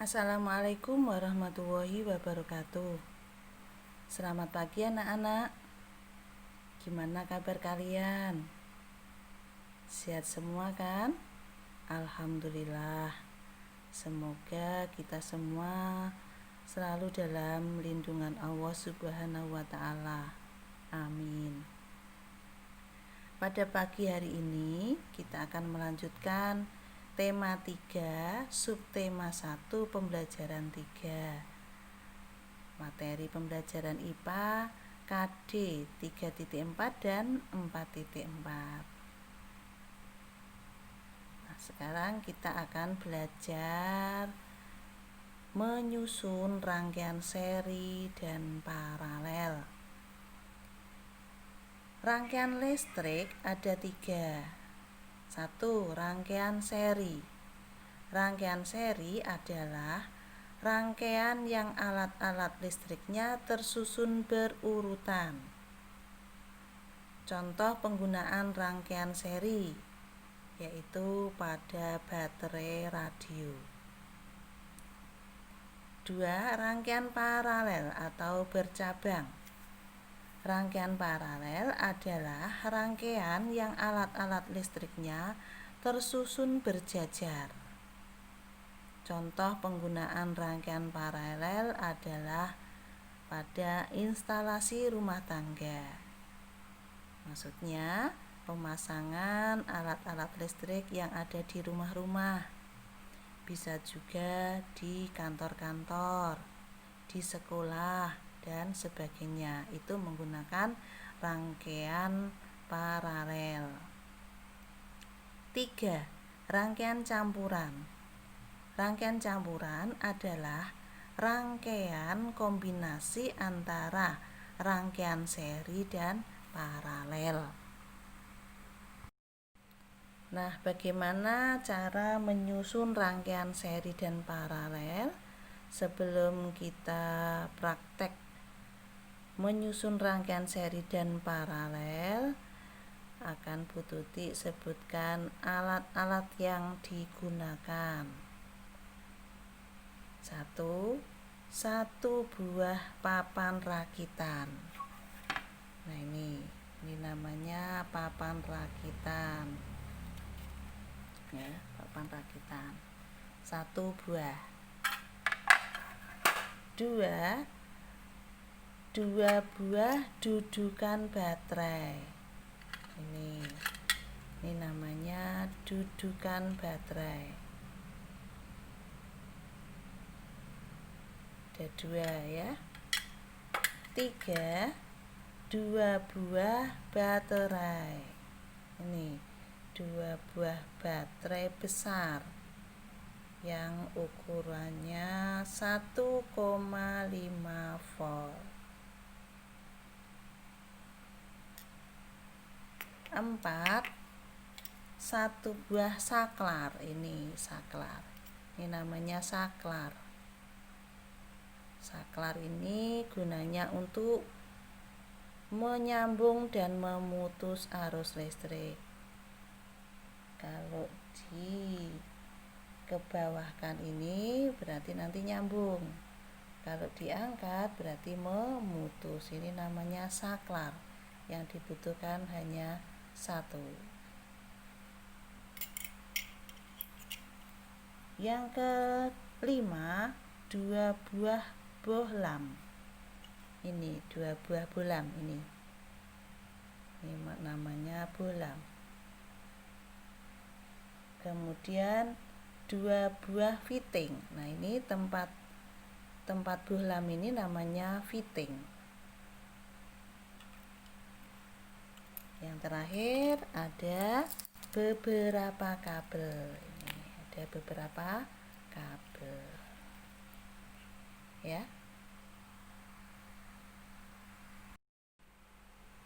Assalamualaikum warahmatullahi wabarakatuh. Selamat pagi anak-anak. Gimana kabar kalian? Sehat semua kan? Alhamdulillah. Semoga kita semua selalu dalam lindungan Allah Subhanahu wa Ta'ala. Amin. Pada pagi hari ini kita akan melanjutkan tema 3, subtema 1, pembelajaran 3. Materi pembelajaran IPA KD 3.4 dan 4.4. Nah, sekarang kita akan belajar menyusun rangkaian seri dan paralel. Rangkaian listrik ada 3. 1. Rangkaian seri. Rangkaian seri adalah rangkaian yang alat-alat listriknya tersusun berurutan. Contoh penggunaan rangkaian seri yaitu pada baterai radio. 2. Rangkaian paralel atau bercabang. Rangkaian paralel adalah rangkaian yang alat-alat listriknya tersusun berjajar. Contoh penggunaan rangkaian paralel adalah pada instalasi rumah tangga. Maksudnya, pemasangan alat-alat listrik yang ada di rumah-rumah. Bisa juga di kantor-kantor, di sekolah, dan sebagainya. Itu menggunakan rangkaian paralel. 3. Rangkaian campuran. Rangkaian campuran adalah rangkaian kombinasi antara rangkaian seri dan paralel. Nah, bagaimana cara menyusun rangkaian seri dan paralel? Sebelum kita praktek menyusun rangkaian seri dan paralel, akan Bu Tuti sebutkan alat-alat yang digunakan. 1. Satu buah papan rakitan. Nah, ini namanya papan rakitan. Ya, papan rakitan. 1 buah. 2. 2 buah dudukan baterai. Ini namanya dudukan baterai. Ada 2 ya. 3. 2 buah baterai. Ini 2 buah baterai besar yang ukurannya 1,5 volt. 4. 1 buah saklar. Ini saklar. Ini namanya saklar. Saklar ini gunanya untuk menyambung dan memutus arus listrik. Kalau dikebawahkan ini berarti nanti nyambung. Kalau diangkat berarti memutus. Ini namanya saklar. Yang dibutuhkan hanya 1. Yang kelima, 2 buah bohlam. Ini 2 buah bohlam ini namanya bohlam. Kemudian 2 buah fitting. Nah, ini tempat bohlam ini namanya fitting. Yang terakhir ada beberapa kabel. Ini ada beberapa kabel. Ya.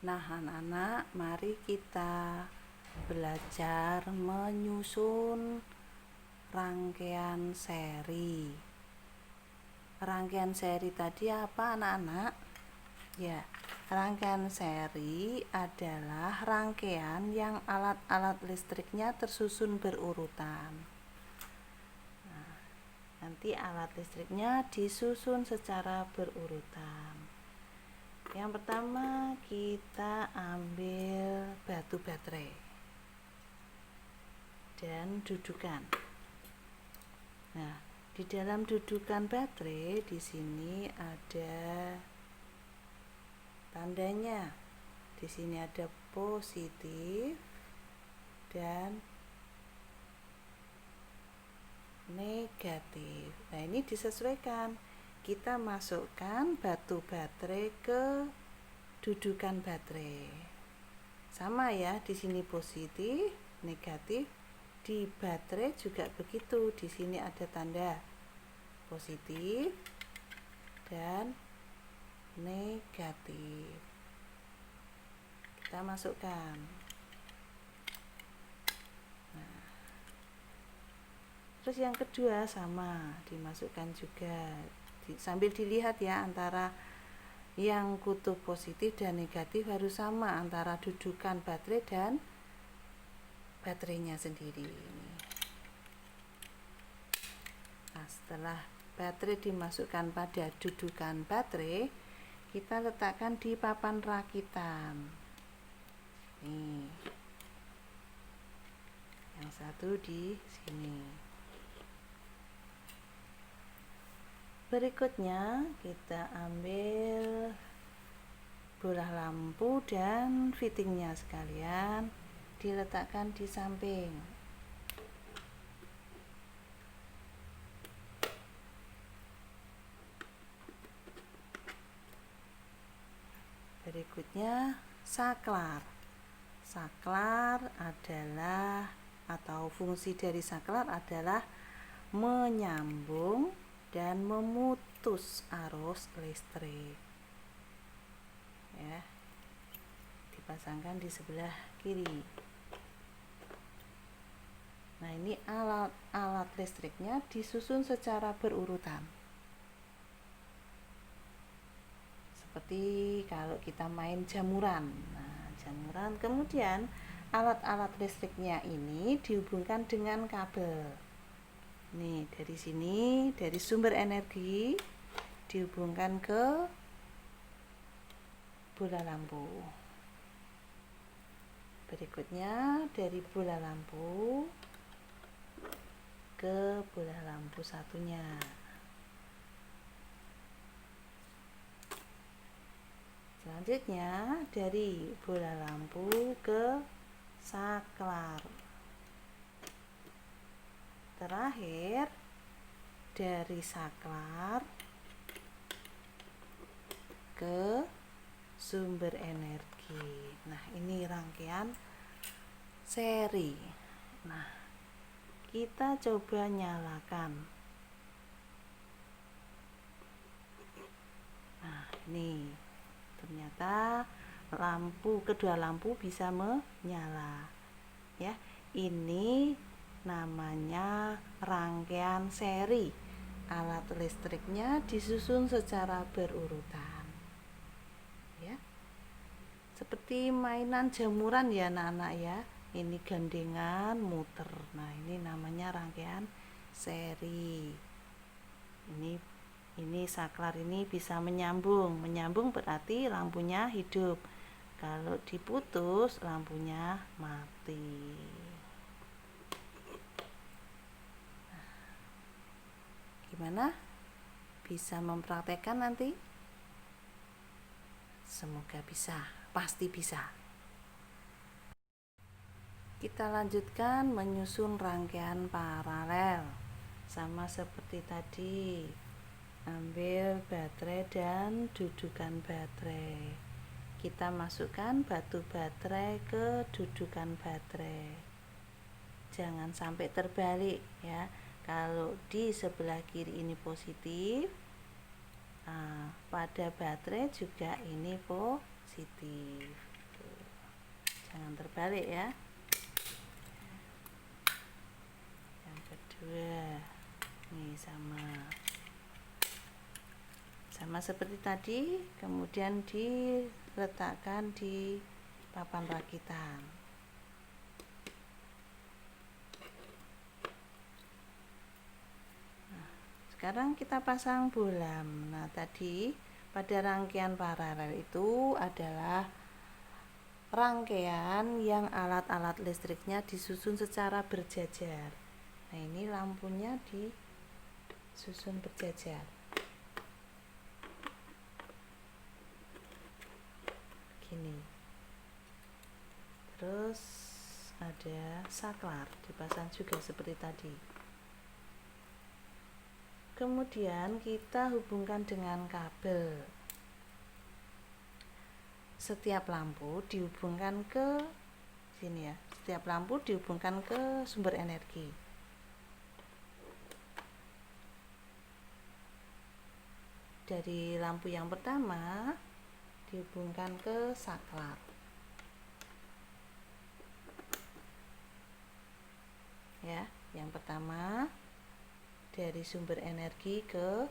Nah, anak-anak, mari kita belajar menyusun rangkaian seri. Rangkaian seri tadi apa, anak-anak? Ya, rangkaian seri adalah rangkaian yang alat-alat listriknya tersusun berurutan. Nah, nanti alat listriknya disusun secara berurutan. Yang pertama kita ambil batu baterai dan dudukan. Nah, di dalam dudukan baterai di sini ada tandanya. Di sini ada positif dan negatif. Nah, ini disesuaikan. Kita masukkan batu baterai ke dudukan baterai. Sama ya, di sini positif, negatif. Di baterai juga begitu. Di sini ada tanda positif dan negatif. Kita masukkan. Nah, terus yang kedua sama, dimasukkan juga. Sambil dilihat ya, antara yang kutub positif dan negatif harus sama antara dudukan baterai dan baterainya sendiri. Nah, setelah baterai dimasukkan pada dudukan baterai, kita letakkan di papan rakitan. Nih, yang satu di sini. Berikutnya kita ambil bola lampu dan fittingnya sekalian diletakkan di samping. Berikutnya saklar. Saklar adalah, atau fungsi dari saklar adalah menyambung dan memutus arus listrik. Ya, dipasangkan di sebelah kiri. Nah, ini alat listriknya disusun secara berurutan. Seperti kalau kita main jamuran. Nah, jamuran, kemudian alat-alat listriknya ini dihubungkan dengan kabel. Nih, dari sini, dari sumber energi dihubungkan ke bola lampu. Berikutnya dari bola lampu ke bola lampu satunya. Selanjutnya dari bola lampu ke saklar. Terakhir dari saklar ke sumber energi. Nah, ini rangkaian seri. Nah, kita coba nyalakan. Nah, ini ternyata kedua lampu bisa menyala. Ya, ini namanya rangkaian seri. Alat listriknya disusun secara berurutan. Ya, seperti mainan jamuran ya anak-anak ya. Ini gandengan muter. Nah, ini namanya rangkaian seri. Ini saklar ini bisa menyambung. Menyambung berarti lampunya hidup. Kalau diputus lampunya mati. Gimana? Bisa mempraktekkan nanti? Semoga bisa, pasti bisa. Kita lanjutkan menyusun rangkaian paralel. Sama seperti tadi. Ambil baterai dan dudukan baterai. Kita masukkan batu baterai ke dudukan baterai. Jangan sampai terbalik ya. Kalau di sebelah kiri ini positif, nah, pada baterai juga ini positif. Tuh. Jangan terbalik ya. Yang kedua, ini sama seperti tadi, kemudian diletakkan di papan rakitan. sekarang kita pasang bohlam. Nah, tadi pada rangkaian paralel itu adalah rangkaian yang alat-alat listriknya disusun secara berjajar. Nah, ini lampunya disusun berjajar. Gini. Terus ada saklar dipasang juga seperti tadi. Kemudian kita hubungkan dengan kabel. Setiap lampu dihubungkan ke sini ya. Setiap lampu dihubungkan ke sumber energi. Dari lampu yang pertama dihubungkan ke saklar. Ya, yang pertama dari sumber energi ke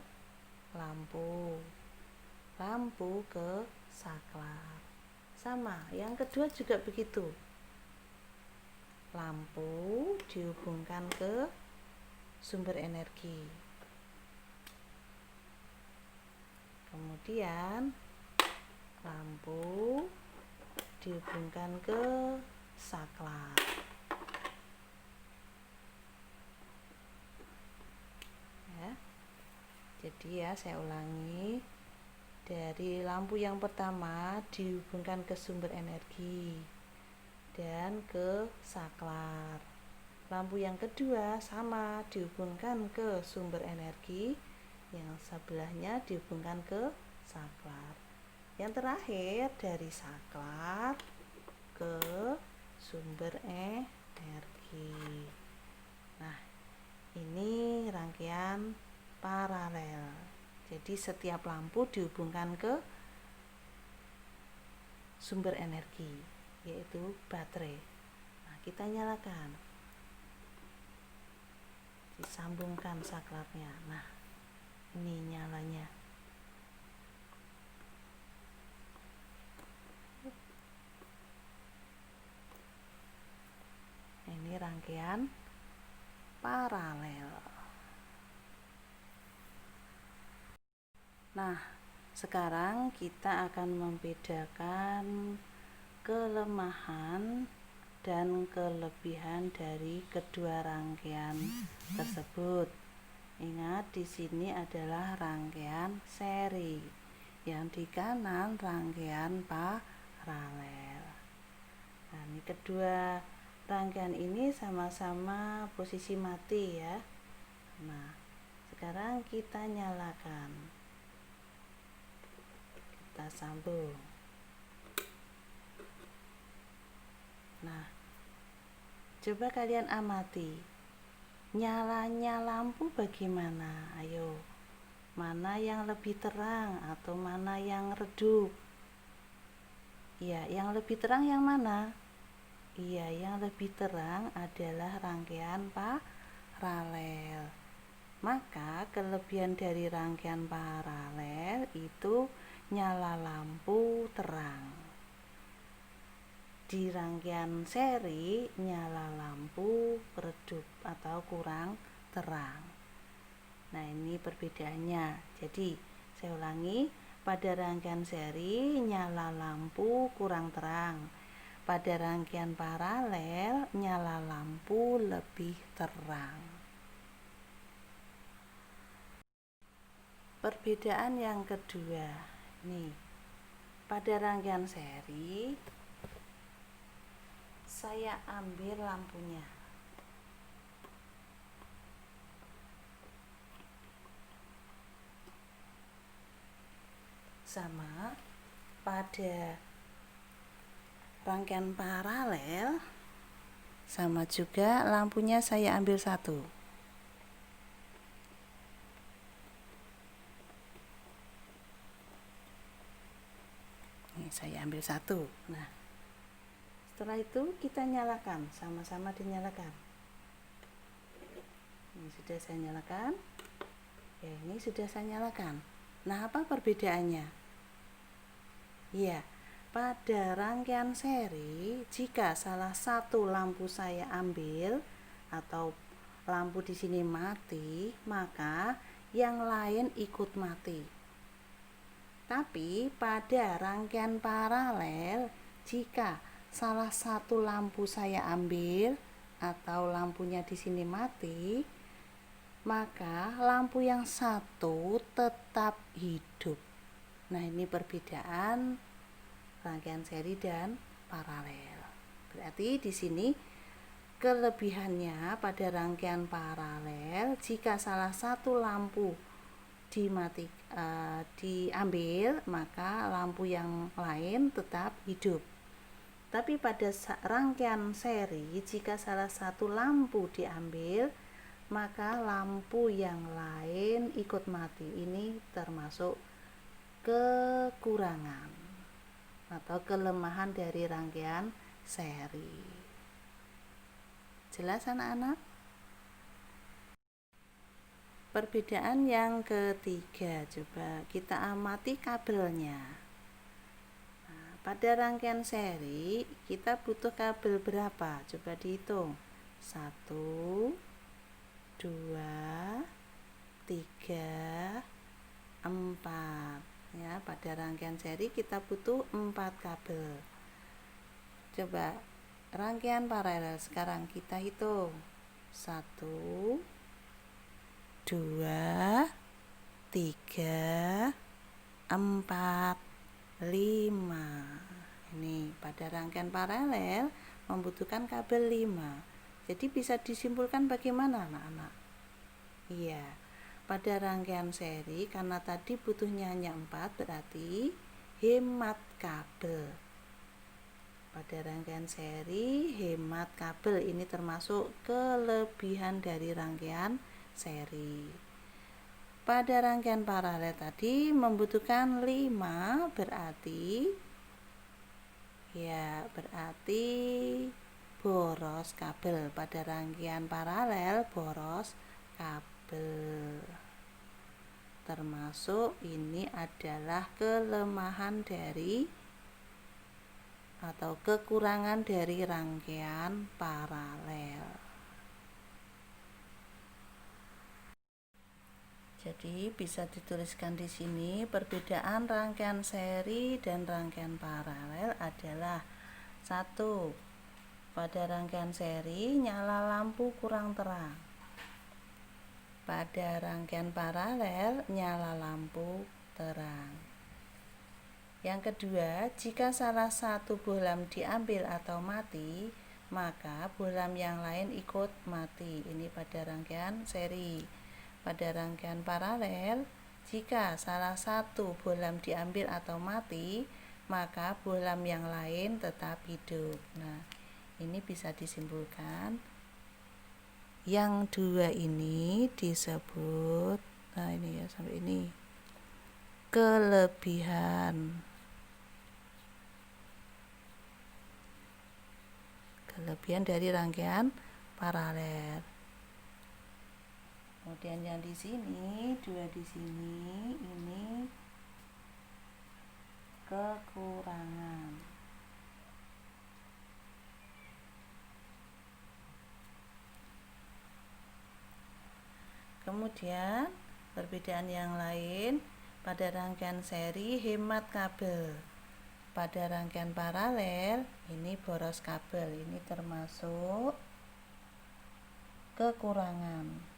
lampu ke saklar. Sama, yang kedua juga begitu. Lampu dihubungkan ke sumber energi. Kemudian lampu dihubungkan ke saklar. Jadi ya, saya ulangi. Dari lampu yang pertama dihubungkan ke sumber energi dan ke saklar. Lampu yang kedua sama, dihubungkan ke sumber energi, yang sebelahnya dihubungkan ke saklar. Yang terakhir dari saklar ke sumber energi. Nah, ini rangkaian paralel. Jadi setiap lampu dihubungkan ke sumber energi, yaitu baterai. Nah, kita nyalakan. Disambungkan saklarnya. Nah, ini nyalanya. Ini rangkaian paralel. Nah, sekarang kita akan membedakan kelemahan dan kelebihan dari kedua rangkaian tersebut. Ingat, di sini adalah rangkaian seri, yang di kanan rangkaian paralel. Nah, ini kedua rangkaian ini sama-sama posisi mati ya. Nah, sekarang kita nyalakan. Kita sambung. Nah, coba kalian amati, nyalanya lampu bagaimana? Ayo, mana yang lebih terang atau mana yang redup? Iya, yang lebih terang yang mana? Iya, yang lebih terang adalah rangkaian paralel. Maka kelebihan dari rangkaian paralel itu nyala lampu terang. Di rangkaian seri nyala lampu redup atau kurang terang. Nah, ini perbedaannya. Jadi saya ulangi, pada rangkaian seri nyala lampu kurang terang, pada rangkaian paralel nyala lampu lebih terang. Perbedaan yang kedua nih, pada rangkaian seri saya ambil lampunya. Sama, pada rangkaian paralel sama juga, lampunya saya ambil satu. Ini saya ambil satu. Nah, setelah itu kita nyalakan, sama-sama dinyalakan. Ini sudah saya nyalakan. Ya, ini sudah saya nyalakan. Nah, apa perbedaannya? Ya, pada rangkaian seri, jika salah satu lampu saya ambil atau lampu di sini mati, maka yang lain ikut mati. Tapi pada rangkaian paralel, jika salah satu lampu saya ambil atau lampunya di sini mati, maka lampu yang satu tetap hidup. Nah, ini perbedaan rangkaian seri dan paralel. Berarti di sini kelebihannya pada rangkaian paralel, jika salah satu lampu diambil, maka lampu yang lain tetap hidup. Tapi pada rangkaian seri, jika salah satu lampu diambil, maka lampu yang lain ikut mati. Ini termasuk kekurangan atau kelemahan dari rangkaian seri. Jelas anak-anak? Perbedaan yang ketiga, coba kita amati kabelnya. Nah, pada rangkaian seri kita butuh kabel berapa? Coba dihitung. 1, 2, 3, 4. Ya, pada rangkaian seri kita butuh 4 kabel. Coba rangkaian paralel sekarang kita hitung. 1, 2, 3, 4, 5. Ini pada rangkaian paralel membutuhkan kabel 5. Jadi bisa disimpulkan bagaimana anak-anak? Iya, pada rangkaian seri karena tadi butuhnya hanya 4, berarti hemat kabel. Pada rangkaian seri hemat kabel, ini termasuk kelebihan dari rangkaian seri. Pada rangkaian paralel tadi membutuhkan 5, berarti boros kabel. Pada rangkaian paralel boros kabel. Termasuk ini adalah kelemahan dari atau kekurangan dari rangkaian paralel. Jadi bisa dituliskan di sini perbedaan rangkaian seri dan rangkaian paralel adalah 1. Pada rangkaian seri nyala lampu kurang terang. Pada rangkaian paralel nyala lampu terang. Yang kedua, jika salah satu bohlam diambil atau mati, maka bohlam yang lain ikut mati. Ini pada rangkaian seri. Pada rangkaian paralel, jika salah satu bohlam diambil atau mati, maka bohlam yang lain tetap hidup. Nah, ini bisa disimpulkan. Yang dua ini disebut, nah ini ya sampai ini, kelebihan dari rangkaian paralel. Kemudian yang di sini, 2 di sini, ini kekurangan. Kemudian perbedaan yang lain, pada rangkaian seri hemat kabel. Pada rangkaian paralel ini boros kabel. Ini termasuk kekurangan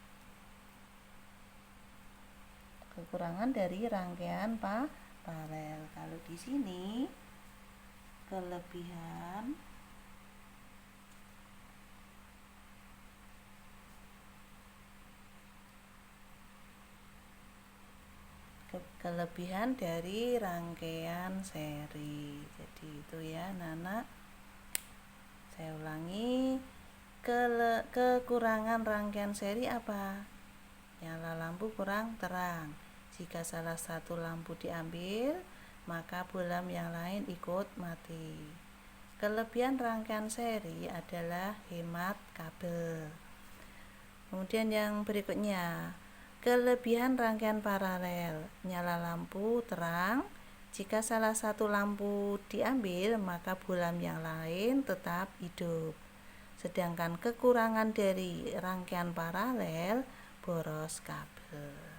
dari rangkaian paralel. Kalau di sini kelebihan dari rangkaian seri. Jadi itu ya anak-anak. Saya ulangi, kekurangan rangkaian seri apa? Nyala lampu kurang terang. Jika salah satu lampu diambil, maka bohlam yang lain ikut mati. Kelebihan rangkaian seri adalah hemat kabel. Kemudian yang berikutnya, kelebihan rangkaian paralel, nyala lampu terang. Jika salah satu lampu diambil, maka bohlam yang lain tetap hidup. Sedangkan kekurangan dari rangkaian paralel, boros kabel.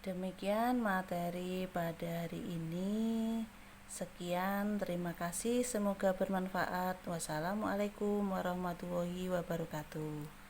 Demikian materi pada hari ini. Sekian, terima kasih, semoga bermanfaat. Wassalamualaikum warahmatullahi wabarakatuh.